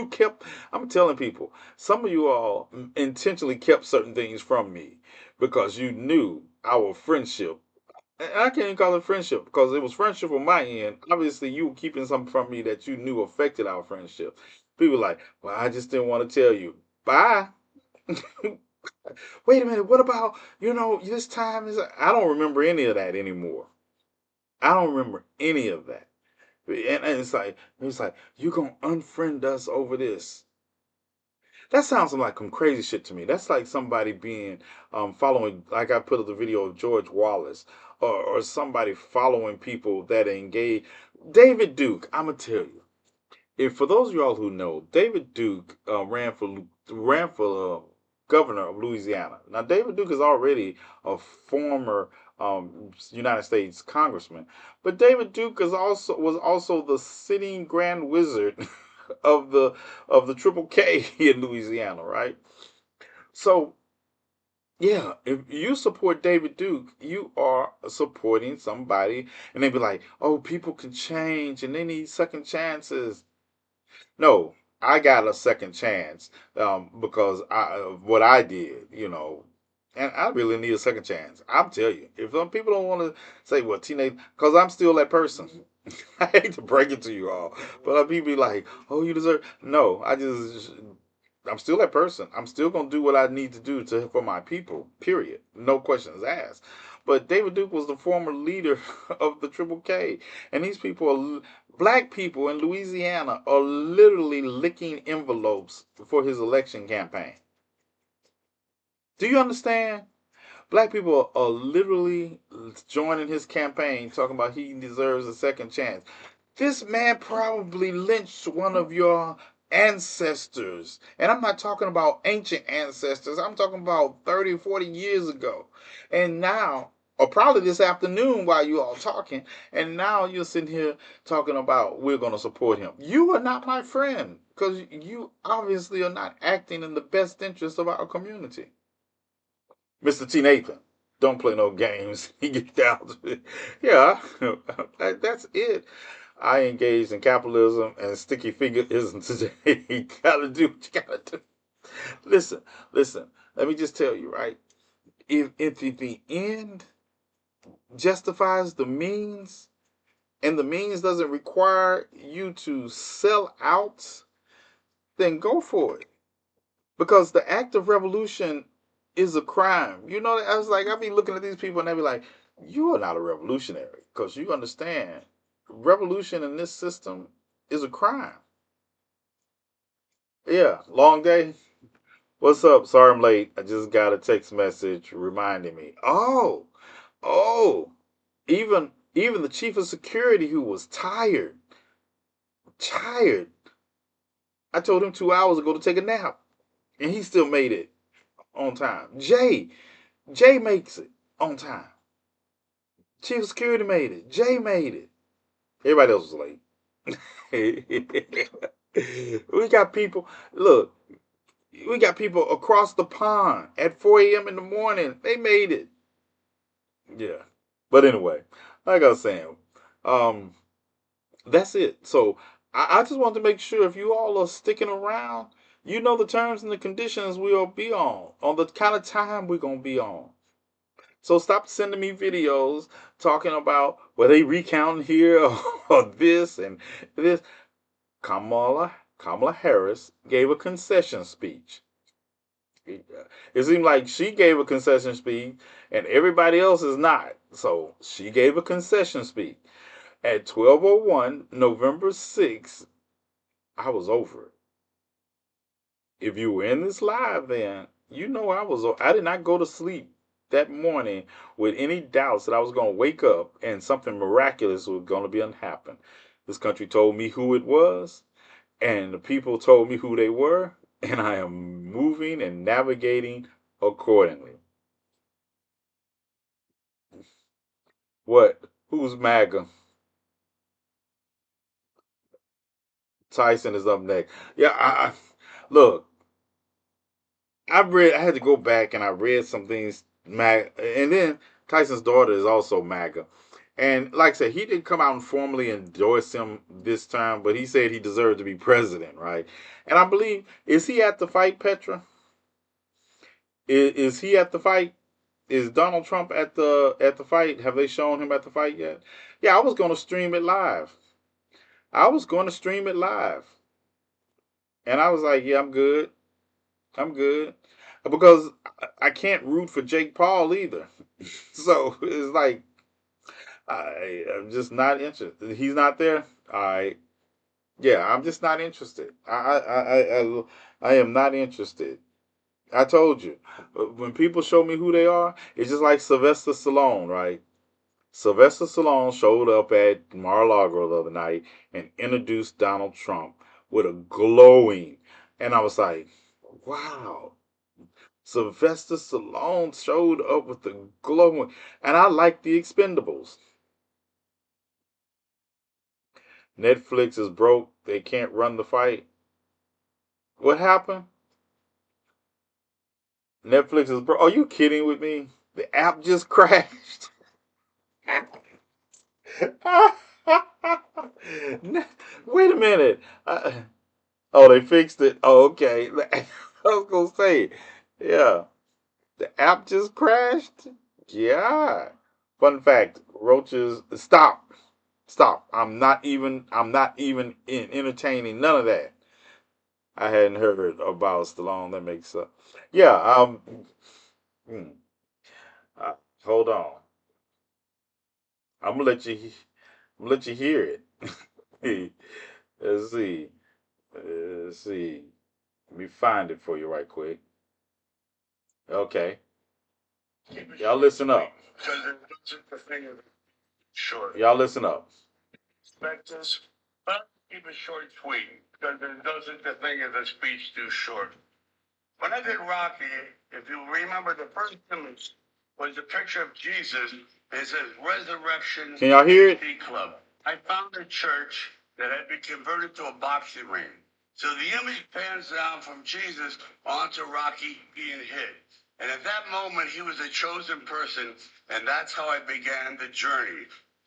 I'm telling people, some of you all intentionally kept certain things from me because you knew our friendship. And I can't even call it friendship because it was friendship on my end. Obviously, you were keeping something from me that you knew affected our friendship. People like, well, I just didn't want to tell you. Bye. Wait a minute. What about, this time is, I don't remember any of that anymore. I don't remember any of that. And it's like you gonna unfriend us over this. That sounds like some crazy shit to me. That's like somebody being following, like I put up the video of George Wallace, or somebody following people that engage. David Duke, I'm gonna tell you. If for those of y'all who know, David Duke ran for governor of Louisiana. Now David Duke is already a former United States congressman, but David Duke was also the sitting grand wizard of the Triple K in Louisiana, right? So yeah, if you support David Duke, you are supporting somebody, and they be like, "Oh, people can change, and they need second chances." No, I got a second chance because of what I did. And I really need a second chance. I'm tell you, if some people don't want to say, "Well, teenage," because I'm still that person. I hate to break it to you all, but people be like, "Oh, you deserve." No, I'm still that person. I'm still gonna do what I need to do for my people. Period. No questions asked. But David Duke was the former leader of the Triple K, and these people black people in Louisiana are literally licking envelopes for his election campaign. Do you understand? Black people are literally joining his campaign, talking about he deserves a second chance. This man probably lynched one of your ancestors. And I'm not talking about ancient ancestors. I'm talking about 30, 40 years ago. And now, or probably this afternoon while you all talking, and now you're sitting here talking about we're going to support him. You are not my friend because you obviously are not acting in the best interest of our community. Mr. TNathan, don't play no games. He gets down to it. Yeah, that's it. I engaged in capitalism and sticky fingerism today. You gotta do what you gotta do. Listen, listen. Let me just tell you, right? If the end justifies the means, and the means doesn't require you to sell out, then go for it. Because the act of revolution is a crime. I was like, I be looking at these people and they be like, you are not a revolutionary because you understand revolution in this system is a crime. Yeah, long day. What's up? Sorry I'm late. I just got a text message reminding me. Oh, even the chief of security who was tired. I told him 2 hours ago to take a nap, and he still made it on time. Jay makes it on time. Chief of security made it. Jay made it. Everybody else was late. We got people. Look, we got people across the pond at 4 a.m. in the morning. They made it. Yeah. But anyway, like I was saying, um, That's it. So I just want to make sure if you all are sticking around, you know the terms and the conditions we'll be on the kind of time we're gonna be on. So stop sending me videos talking about where they recounting here or this and this. Kamala Harris gave a concession speech. It seemed like she gave a concession speech and everybody else is not. So she gave a concession speech. At 12:01, November 6th, I was over it. If you were in this live then, you know I did not go to sleep that morning with any doubts that I was going to wake up and something miraculous was going to be happen. This country told me who it was, and the people told me who they were, and I am moving and navigating accordingly. What? Who's MAGA? Tyson is up next. Yeah, look. I had to go back and I read some things. And then Tyson's daughter is also MAGA. And like I said, he didn't come out and formally endorse him this time, but he said he deserved to be president, right? And I believe, is he at the fight, Petra? Is he at the fight? Is Donald Trump at the fight? Have they shown him at the fight yet? Yeah, I was going to stream it live. I was going to stream it live. And I was like, yeah, I'm good. I'm good. Because I can't root for Jake Paul either. So it's like I'm just not interested. He's not there. Yeah, I'm just not interested. I am not interested. I told you. When people show me who they are, it's just like Sylvester Stallone, right? Sylvester Stallone showed up at Mar-a-Lago the other night and introduced Donald Trump with a glowing, and I was like, wow. Sylvester Stallone showed up with the glowing, and I like the Expendables. Netflix is broke; they can't run the fight. What happened? Netflix is broke. Are you kidding with me? The app just crashed. Wait a minute. Oh, they fixed it. Oh, okay. I was gonna say, yeah, the app just crashed. Yeah. Fun fact: roaches. Stop. Stop. I'm not even entertaining none of that. I hadn't heard about Stallone. That makes sense. Yeah. Hmm, uh, hold on. I'm gonna let you. I'm gonna let you hear it. Let's see. Let's see. Let me find it for you right quick. Okay. Y'all listen up. Y'all listen up. Perspectives, but keep it short and sweet because it doesn't the thing of the speech too short. When I did Rocky, if you remember, the first image was a picture of Jesus. It says Resurrection. Can y'all hear it? Club. I found a church that had been converted to a boxing ring. So the image pans down from Jesus onto Rocky being hit. And at that moment, he was a chosen person, and that's how I began the journey.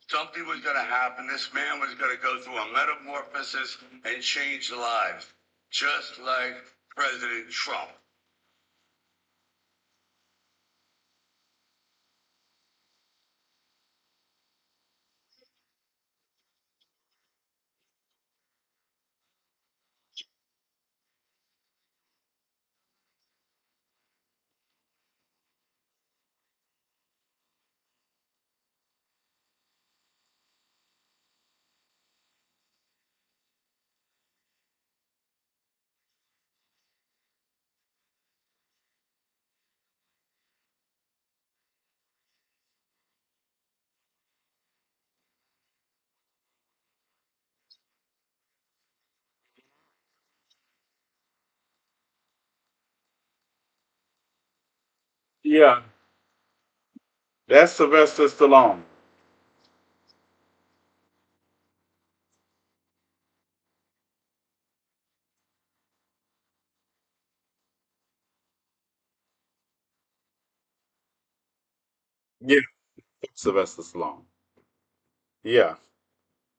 Something was going to happen. This man was going to go through a metamorphosis and change lives, just like President Trump. Yeah, that's Sylvester Stallone. Yeah, Sylvester Stallone. Yeah,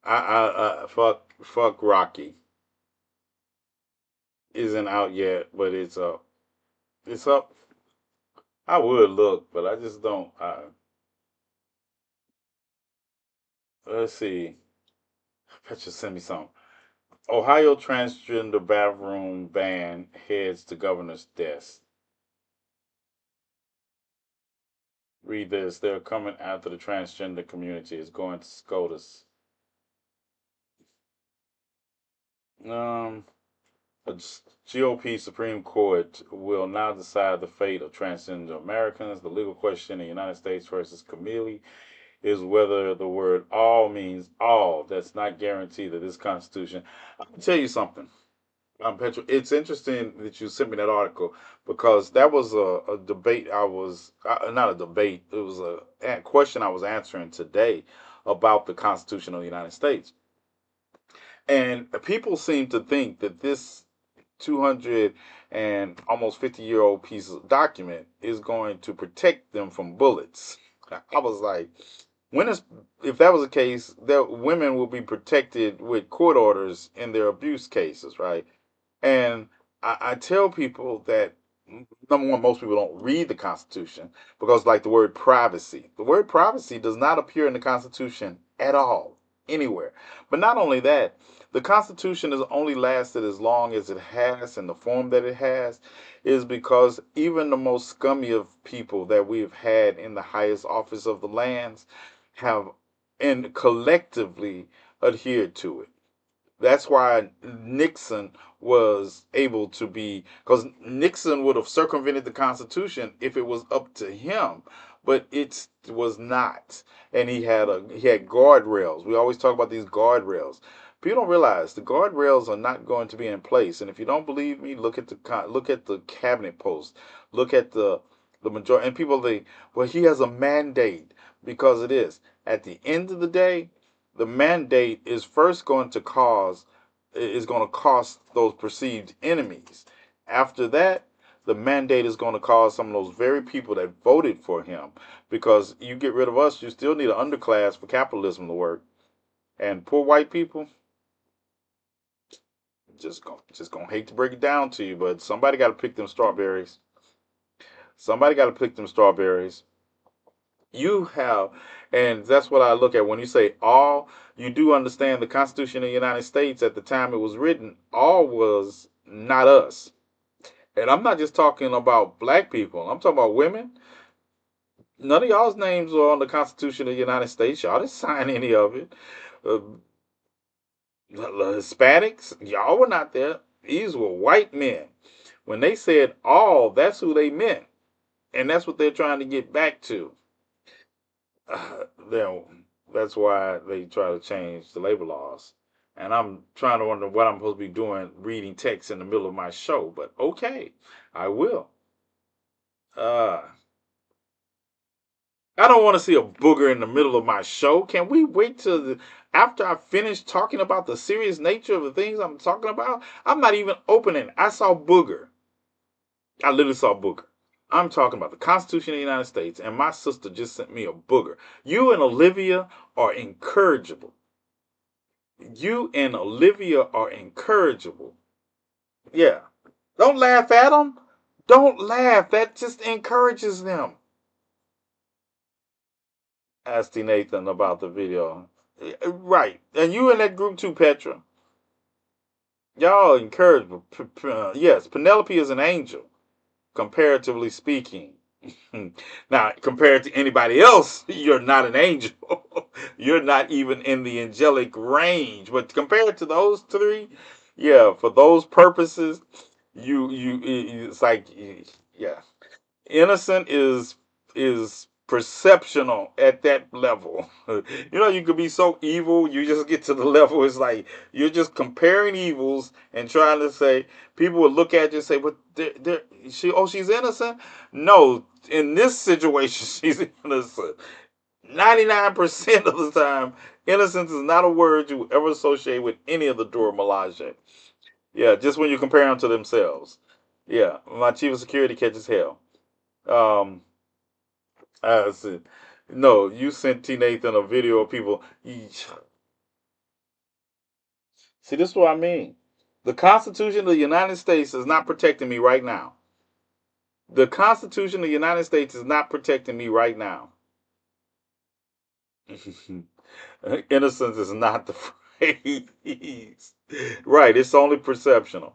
Fuck Rocky isn't out yet, but it's up. It's up. I would look, but I just don't. Let's see. Petcha send me some. Ohio transgender bathroom ban heads to governor's desk. Read this. They're coming after the transgender community is going to SCOTUS. Um, the GOP Supreme Court will now decide the fate of transgender Americans. The legal question in the United States versus Camille is whether the word all means all. That's not guaranteed that this Constitution. I can tell you something. Petra, it's interesting that you sent me that article because that was a debate I was, not a debate, it was a question I was answering today about the Constitution of the United States. And people seem to think that this 200 and almost 50-year-old piece of document is going to protect them from bullets. I was like, when is if that was the case, that women will be protected with court orders in their abuse cases, right? And I tell people that number one, most people don't read the Constitution because, like the word privacy does not appear in the Constitution at all, anywhere. But not only that, the Constitution has only lasted as long as it has in the form that it has, is because even the most scummy of people that we've had in the highest office of the lands have and collectively adhered to it. That's why Nixon was able to be, because Nixon would have circumvented the Constitution if it was up to him, but it was not. And he had guardrails. We always talk about these guardrails. People don't realize the guardrails are not going to be in place. And if you don't believe me, look at the cabinet post, look at the majority. And people think, well, he has a mandate because it is. At the end of the day, the mandate is first going to cause is going to cost those perceived enemies. After that, the mandate is going to cause some of those very people that voted for him, because you get rid of us, you still need an underclass for capitalism to work. And poor white people just gonna hate to break it down to you, but somebody got to pick them strawberries. Somebody got to pick them strawberries. You have, and that's what I look at when you say all. You do understand the Constitution of the United States at the time it was written, all was not us. And I'm not just talking about black people, I'm talking about women. None of y'all's names are on the Constitution of the United States. Y'all didn't sign any of it. uh, the Hispanics, y'all were not there. These were white men. When they said all, that's who they meant, and that's what they're trying to get back to. Then that's why they try to change the labor laws. And I'm trying to wonder what I'm supposed to be doing, reading text in the middle of my show. But okay, I will. Uh, I don't want to see a booger in the middle of my show. Can we wait till after I finish talking about the serious nature of the things I'm talking about? I'm not even opening. I saw booger. I literally saw booger. I'm talking about the Constitution of the United States, and my sister just sent me a booger. You and Olivia are incorrigible. You and Olivia are incorrigible. Yeah. Don't laugh at them. Don't laugh. That just encourages them. Ask TNathan about the video. Right. And you in that group too, Petra. Y'all encourage. Yes, Penelope is an angel, comparatively speaking. Now, compared to anybody else, you're not an angel. You're not even in the angelic range. But compared to those three, yeah, for those purposes, it's like, yeah, innocent is perceptional at that level. You could be so evil, you just get to the level. It's like you're just comparing evils and trying to say, people would look at you and say, but she's innocent. No, in this situation, she's innocent. 99% of the time, innocence is not a word you ever associate with any of the Dora Milaje. Yeah, just when you compare them to themselves. Yeah, my chief of security catches hell. Um, I said, no, you sent TNathan a video of people. See, this is what I mean. The Constitution of the United States is not protecting me right now. The Constitution of the United States is not protecting me right now. Innocence is not the phrase. Right, it's only perceptional.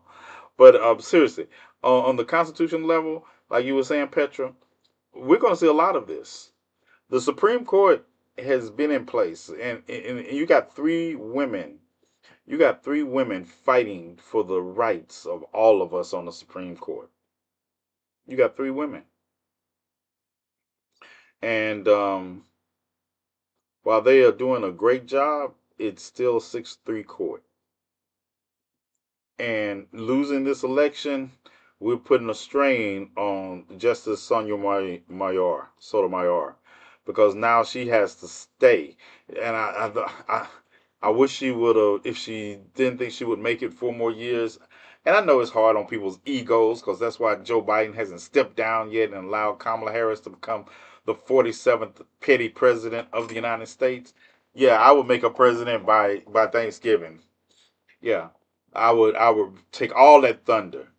But seriously, on the Constitution level, like you were saying, Petra, we're going to see a lot of this. The Supreme Court has been in place, and you got three women. You got three women fighting for the rights of all of us on the Supreme Court. You got three women. And while they are doing a great job, it's still 6-3 court. And losing this election, we're putting a strain on Justice Sotomayor, because now she has to stay. And I wish she would have, if she didn't think she would make it 4 more years. And I know it's hard on people's egos, because that's why Joe Biden hasn't stepped down yet and allowed Kamala Harris to become the 47th petty president of the United States. Yeah, I would make her president by Thanksgiving. Yeah, I would take all that thunder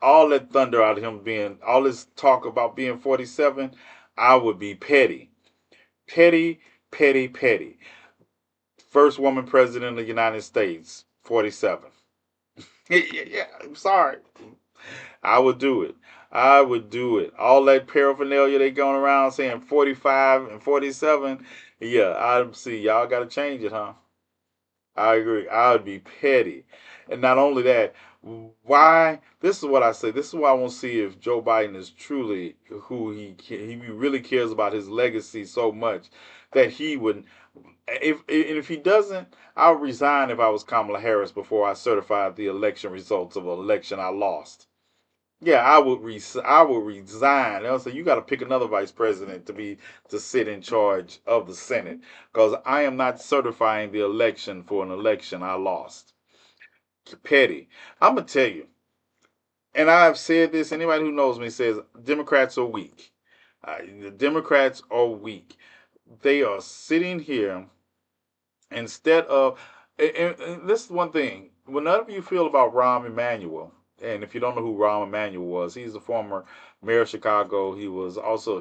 out of him being all this talk about being 47. I would be petty, petty, petty, petty. First woman president of the United States, 47. Yeah, I'm sorry. I would do it. I would do it. All that paraphernalia they going around saying 45 and 47. Yeah, I see. Y'all got to change it, huh? I agree. I would be petty. And not only that, why? This is what I say. This is why I want to see if Joe Biden is truly who he really cares about his legacy so much that he would. If he doesn't, I would resign if I was Kamala Harris before I certified the election results of an election I lost. Yeah, I would resign. They'll say you got to pick another vice president to sit in charge of the Senate, because I am not certifying the election for an election I lost. Petty. I'm gonna tell you, and I've said this. Anybody who knows me says Democrats are weak. The Democrats are weak. They are sitting here instead of. And this is one thing. Whenever you feel about Rahm Emanuel, and if you don't know who Rahm Emanuel was, he's the former mayor of Chicago.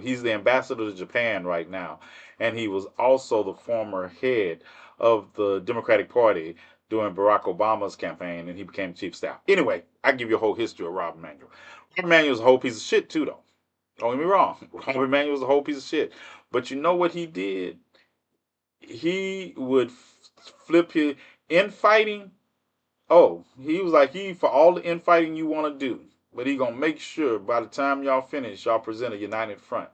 He's the ambassador to Japan right now, and he was also the former head of the Democratic Party during Barack Obama's campaign, and he became chief of staff. Anyway, I give you a whole history of Rahm Emanuel. Rahm Emanuel's a whole piece of shit too, though. Don't get me wrong. Rahm Emanuel's a whole piece of shit. But you know what he did? He would flip his infighting. Oh, he was like he for all the infighting you want to do, but he gonna make sure by the time y'all finish, y'all present a united front.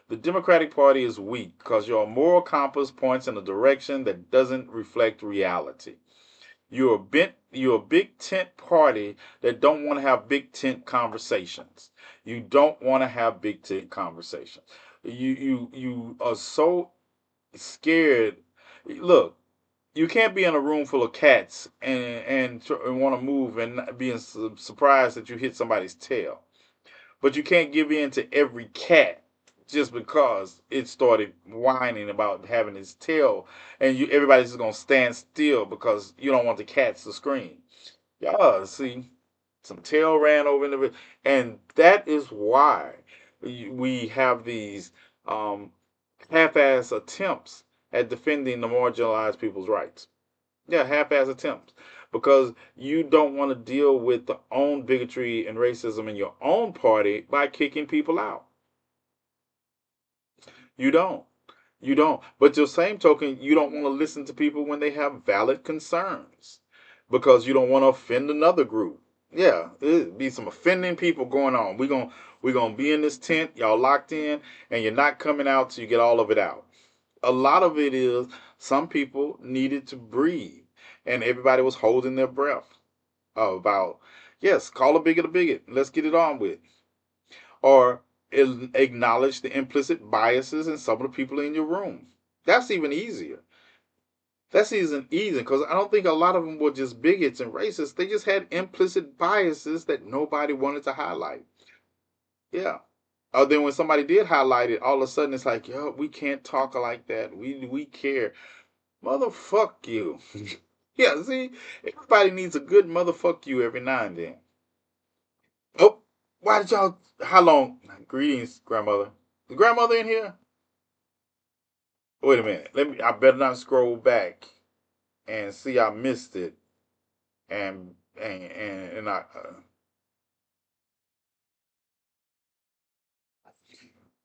The Democratic Party is weak because your moral compass points in a direction that doesn't reflect reality. You're a big tent party that don't want to have big tent conversations. You don't want to have big tent conversations. You are so scared. Look, you can't be in a room full of cats and want to move and being surprised that you hit somebody's tail. But you can't give in to every cat just because it started whining about having its tail, and everybody's just gonna stand still because you don't want the cats to scream. Yeah, see, some tail ran over in the, and that is why we have these um, half-ass attempts at defending the marginalized people's rights. Yeah, half-ass attempts. Because you don't want to deal with the own bigotry and racism in your own party by kicking people out. You don't. You don't. But the same token, you don't want to listen to people when they have valid concerns because you don't want to offend another group. Yeah, it be some offending people going on. We're gonna be in this tent, y'all locked in, and you're not coming out till you get all of it out. A lot of it is some people needed to breathe, and everybody was holding their breath about yes, call a bigot a bigot. Let's get it on with. Or acknowledge the implicit biases in some of the people in your room. That's even easier. That's even easier because I don't think a lot of them were just bigots and racists. They just had implicit biases that nobody wanted to highlight. Yeah. Then when somebody did highlight it, all of a sudden it's like, yo, we can't talk like that. We care. Motherfuck you. Yeah, see, everybody needs a good motherfuck you every now and then. Oh, why did y'all? How long? Greetings, grandmother. The grandmother in here? Wait a minute. Let me. I better not scroll back and see I missed it. And I.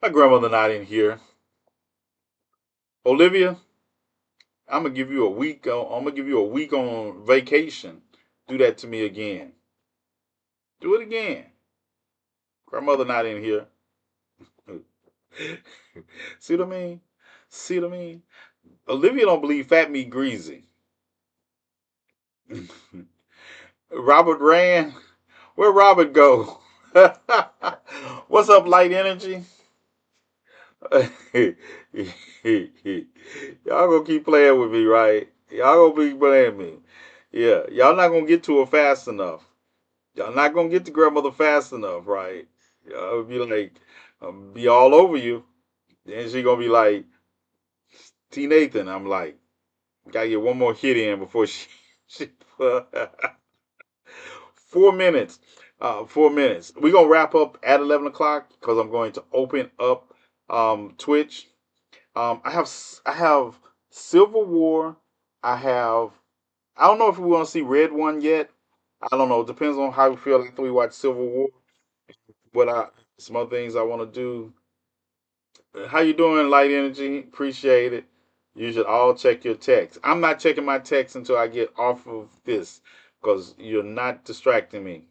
My grandmother not in here. Olivia, I'm gonna give you a week. I'm gonna give you a week on vacation. Do that to me again. Do it again. Grandmother not in here. See what I mean? See what I mean? Olivia don't believe fat meat greasy. Robert ran. Where Robert go? What's up, light energy? Y'all gonna keep playing with me, right? Y'all gonna be playing me. Yeah, y'all not gonna get to her fast enough. Y'all not gonna get to grandmother fast enough, right? Y'all be like, be all over you. Then she gonna be like, TNathan. I'm like, gotta get one more hit in before she 4 minutes. 4 minutes. We're gonna wrap up at 11 o'clock because I'm going to open up Twitch. I have Civil War. I have. I don't know if we want to see Red One yet. I don't know. It depends on how we feel after we watch Civil War. What I some other things I want to do. How you doing, Light Energy? Appreciate it. You should all check your text. I'm not checking my text until I get off of this because you're not distracting me.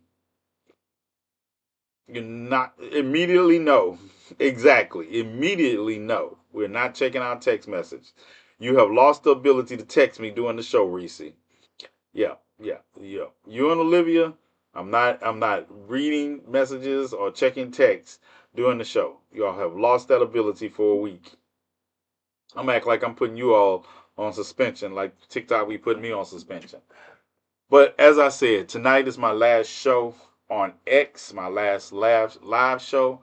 You're not immediately no. Exactly. Immediately no. We're not checking our text message. You have lost the ability to text me during the show, Reese. Yeah, yeah. You and Olivia, I'm not reading messages or checking texts during the show. Y'all have lost that ability for a week. I'm act like I'm putting you all on suspension, like TikTok we put me on suspension. But as I said, tonight is my last show on X, my last live show.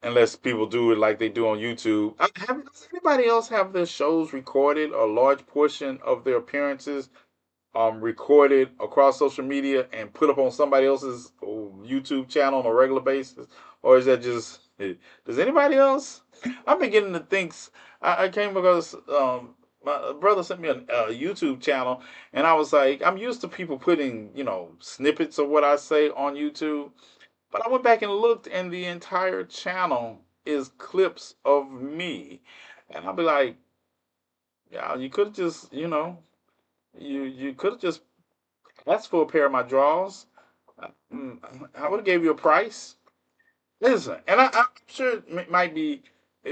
Unless people do it like they do on YouTube. Does anybody else have their shows recorded, or a large portion of their appearances recorded across social media and put up on somebody else's YouTube channel on a regular basis? Or is that just, does anybody else? I'm beginning to think. I came because my brother sent me a YouTube channel, and I was like, I'm used to people putting, snippets of what I say on YouTube. But I went back and looked, and the entire channel is clips of me. And I'll be like, yeah, you could have just, you could have just asked for a pair of my drawers. I would have gave you a price. Listen, and I'm sure it might be,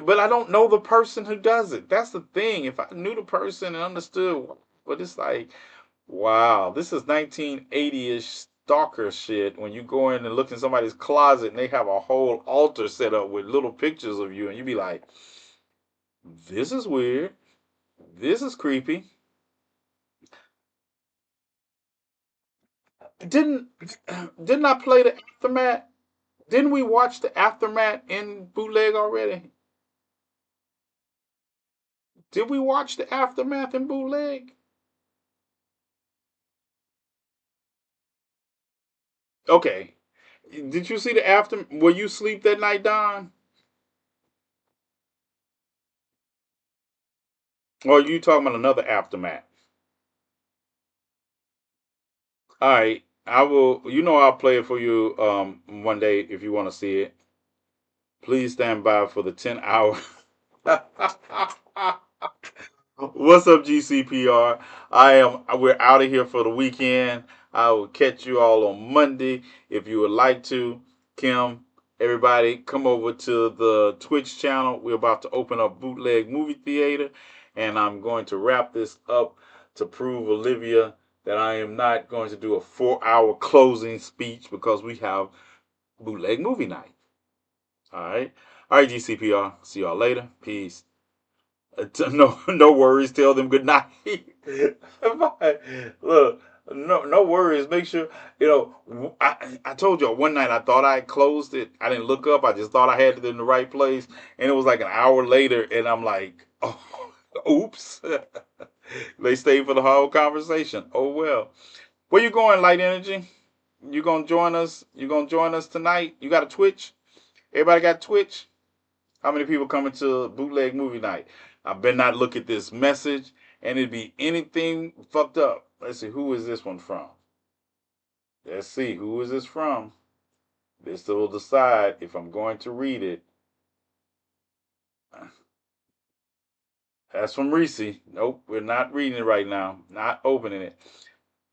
but I don't know the person who does it. That's the thing. If I knew the person and understood, but it's like, wow, this is 1980-ish stalker shit. When you go in and look in somebody's closet and they have a whole altar set up with little pictures of you, and you be like, this is weird. This is creepy. Didn't didn't I play the aftermath? Didn't we watch the aftermath in bootleg already? Did we watch the aftermath in bootleg? Okay. Did you see the after? Were you asleep that night, Don? Or are you talking about another aftermath? All right. I will. I'll play it for you one day if you want to see it. Please stand by for the 10 hour. What's up, GCPR? We're out of here for the weekend. I will catch you all on Monday. If you would like to, Kim, everybody, come over to the Twitch channel. We're about to open up Bootleg Movie Theater, and I'm going to wrap this up to prove Olivia that I am not going to do a 4 hour closing speech because we have Bootleg Movie Night. All right, GCPR. See y'all later. Peace. No worries. Tell them good night. Look, no worries. Make sure I told y'all one night I thought I had closed it. I didn't look up. I just thought I had it in the right place, and it was like an hour later, and I'm like, oh, oops. They stayed for the whole conversation. Oh well. Where you going, Light Energy? You gonna join us? You gonna join us tonight? You got a Twitch? Everybody got Twitch? How many people coming to bootleg movie night? I better not look at this message and it'd be anything fucked up. Let's see, who is this one from? Let's see, who is this from? This will decide if I'm going to read it. That's from Reese. Nope, we're not reading it right now. Not opening it.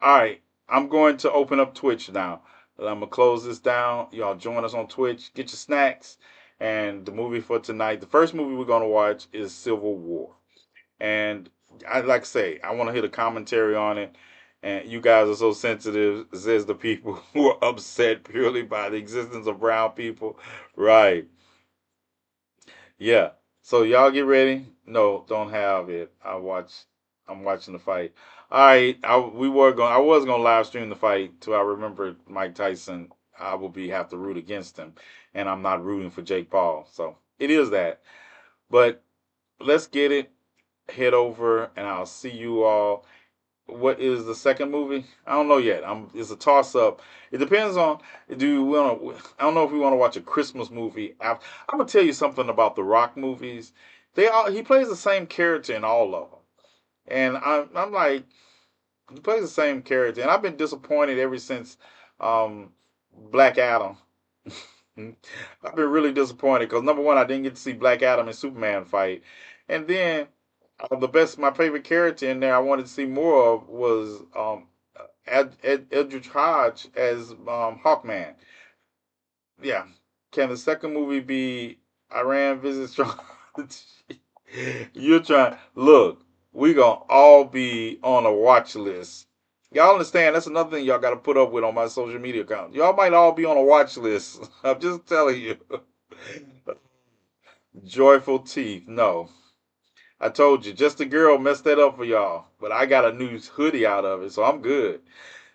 All right, I'm going to open up Twitch now. I'm going to close this down. Y'all join us on Twitch. Get your snacks. And the movie for tonight, the first movie we're going to watch is Civil War. And I like to say, I want to hear the commentary on it. And you guys are so sensitive, says the people who are upset purely by the existence of brown people. Right. Yeah. So y'all get ready. No, don't have it. I'm watching the fight. All right. I was gonna live stream the fight till I remember Mike Tyson. I will have to root against him, and I'm not rooting for Jake Paul. So it is that. But let's get it. Head over, and I'll see you all. What is the second movie? I don't know yet. It's a toss up. It depends on, do you want to? I don't know if we want to watch a Christmas movie. I'm gonna tell you something about the Rock movies. He plays the same character in all of them, and I'm like, he plays the same character, and I've been disappointed ever since Black Adam. I've been really disappointed because number one, I didn't get to see Black Adam and Superman fight, and then my favorite character in there I wanted to see more of was Eldridge Hodge as Hawkman. Yeah. Can the second movie be Iran visits Trump? You're trying. Look, we gonna all be on a watch list. Y'all understand? That's another thing y'all got to put up with on my social media account. Y'all might all be on a watch list. I'm just telling you. Joyful teeth. No. I told you, Just a Girl messed that up for y'all. But I got a new hoodie out of it, so I'm good.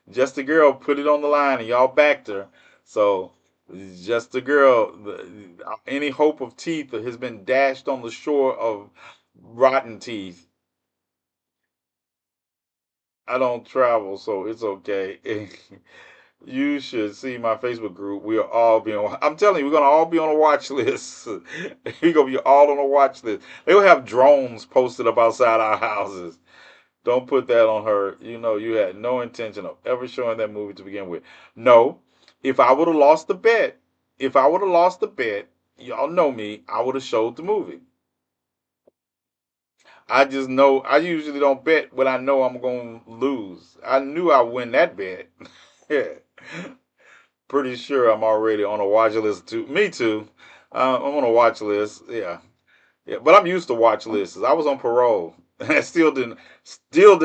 Just a Girl put it on the line and y'all backed her. So, Just a Girl, any hope of teeth has been dashed on the shore of rotten teeth. I don't travel, so it's okay. You should see my Facebook group. We are all being. I'm telling you, we're gonna all be on a watch list. We're gonna be all on a watch list. They'll have drones posted up outside our houses. Don't put that on her. You know, you had no intention of ever showing that movie to begin with. No, if I would have lost the bet, y'all know me, I would have showed the movie. I just know I usually don't bet when I know I'm gonna lose. I knew I'd win that bet. Yeah. Pretty sure I'm already on a watch list too. Me too. I'm on a watch list. Yeah, yeah. But I'm used to watch lists. I was on parole. That still didn't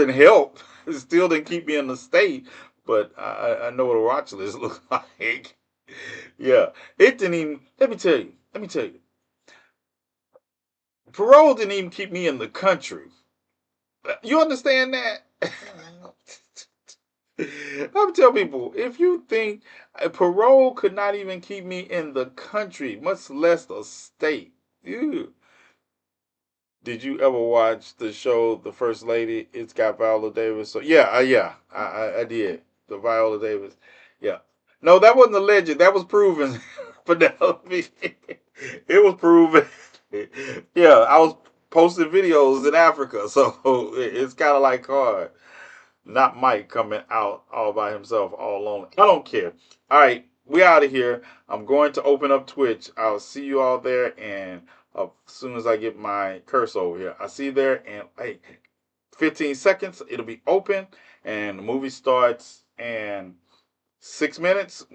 help. It still didn't keep me in the state. But I know what a watch list looks like. Yeah, it didn't even. Let me tell you. Parole didn't even keep me in the country. You understand that? I'm telling people, if you think parole could not even keep me in the country, much less the state. Ew. Did you ever watch the show The First Lady? It's got Viola Davis. So yeah, I did. The Viola Davis. Yeah. No, that wasn't alleged. That was proven. Penelope. It was proven. Yeah, I was posting videos in Africa, so it's kind of like hard. Not Mike coming out all by himself, all alone. I don't care. All right, we out of here. I'm going to open up Twitch. I'll see you all there, and as soon as I get my cursor over here, I'll see you there. And hey, 15 seconds, it'll be open, and the movie starts in 6 minutes.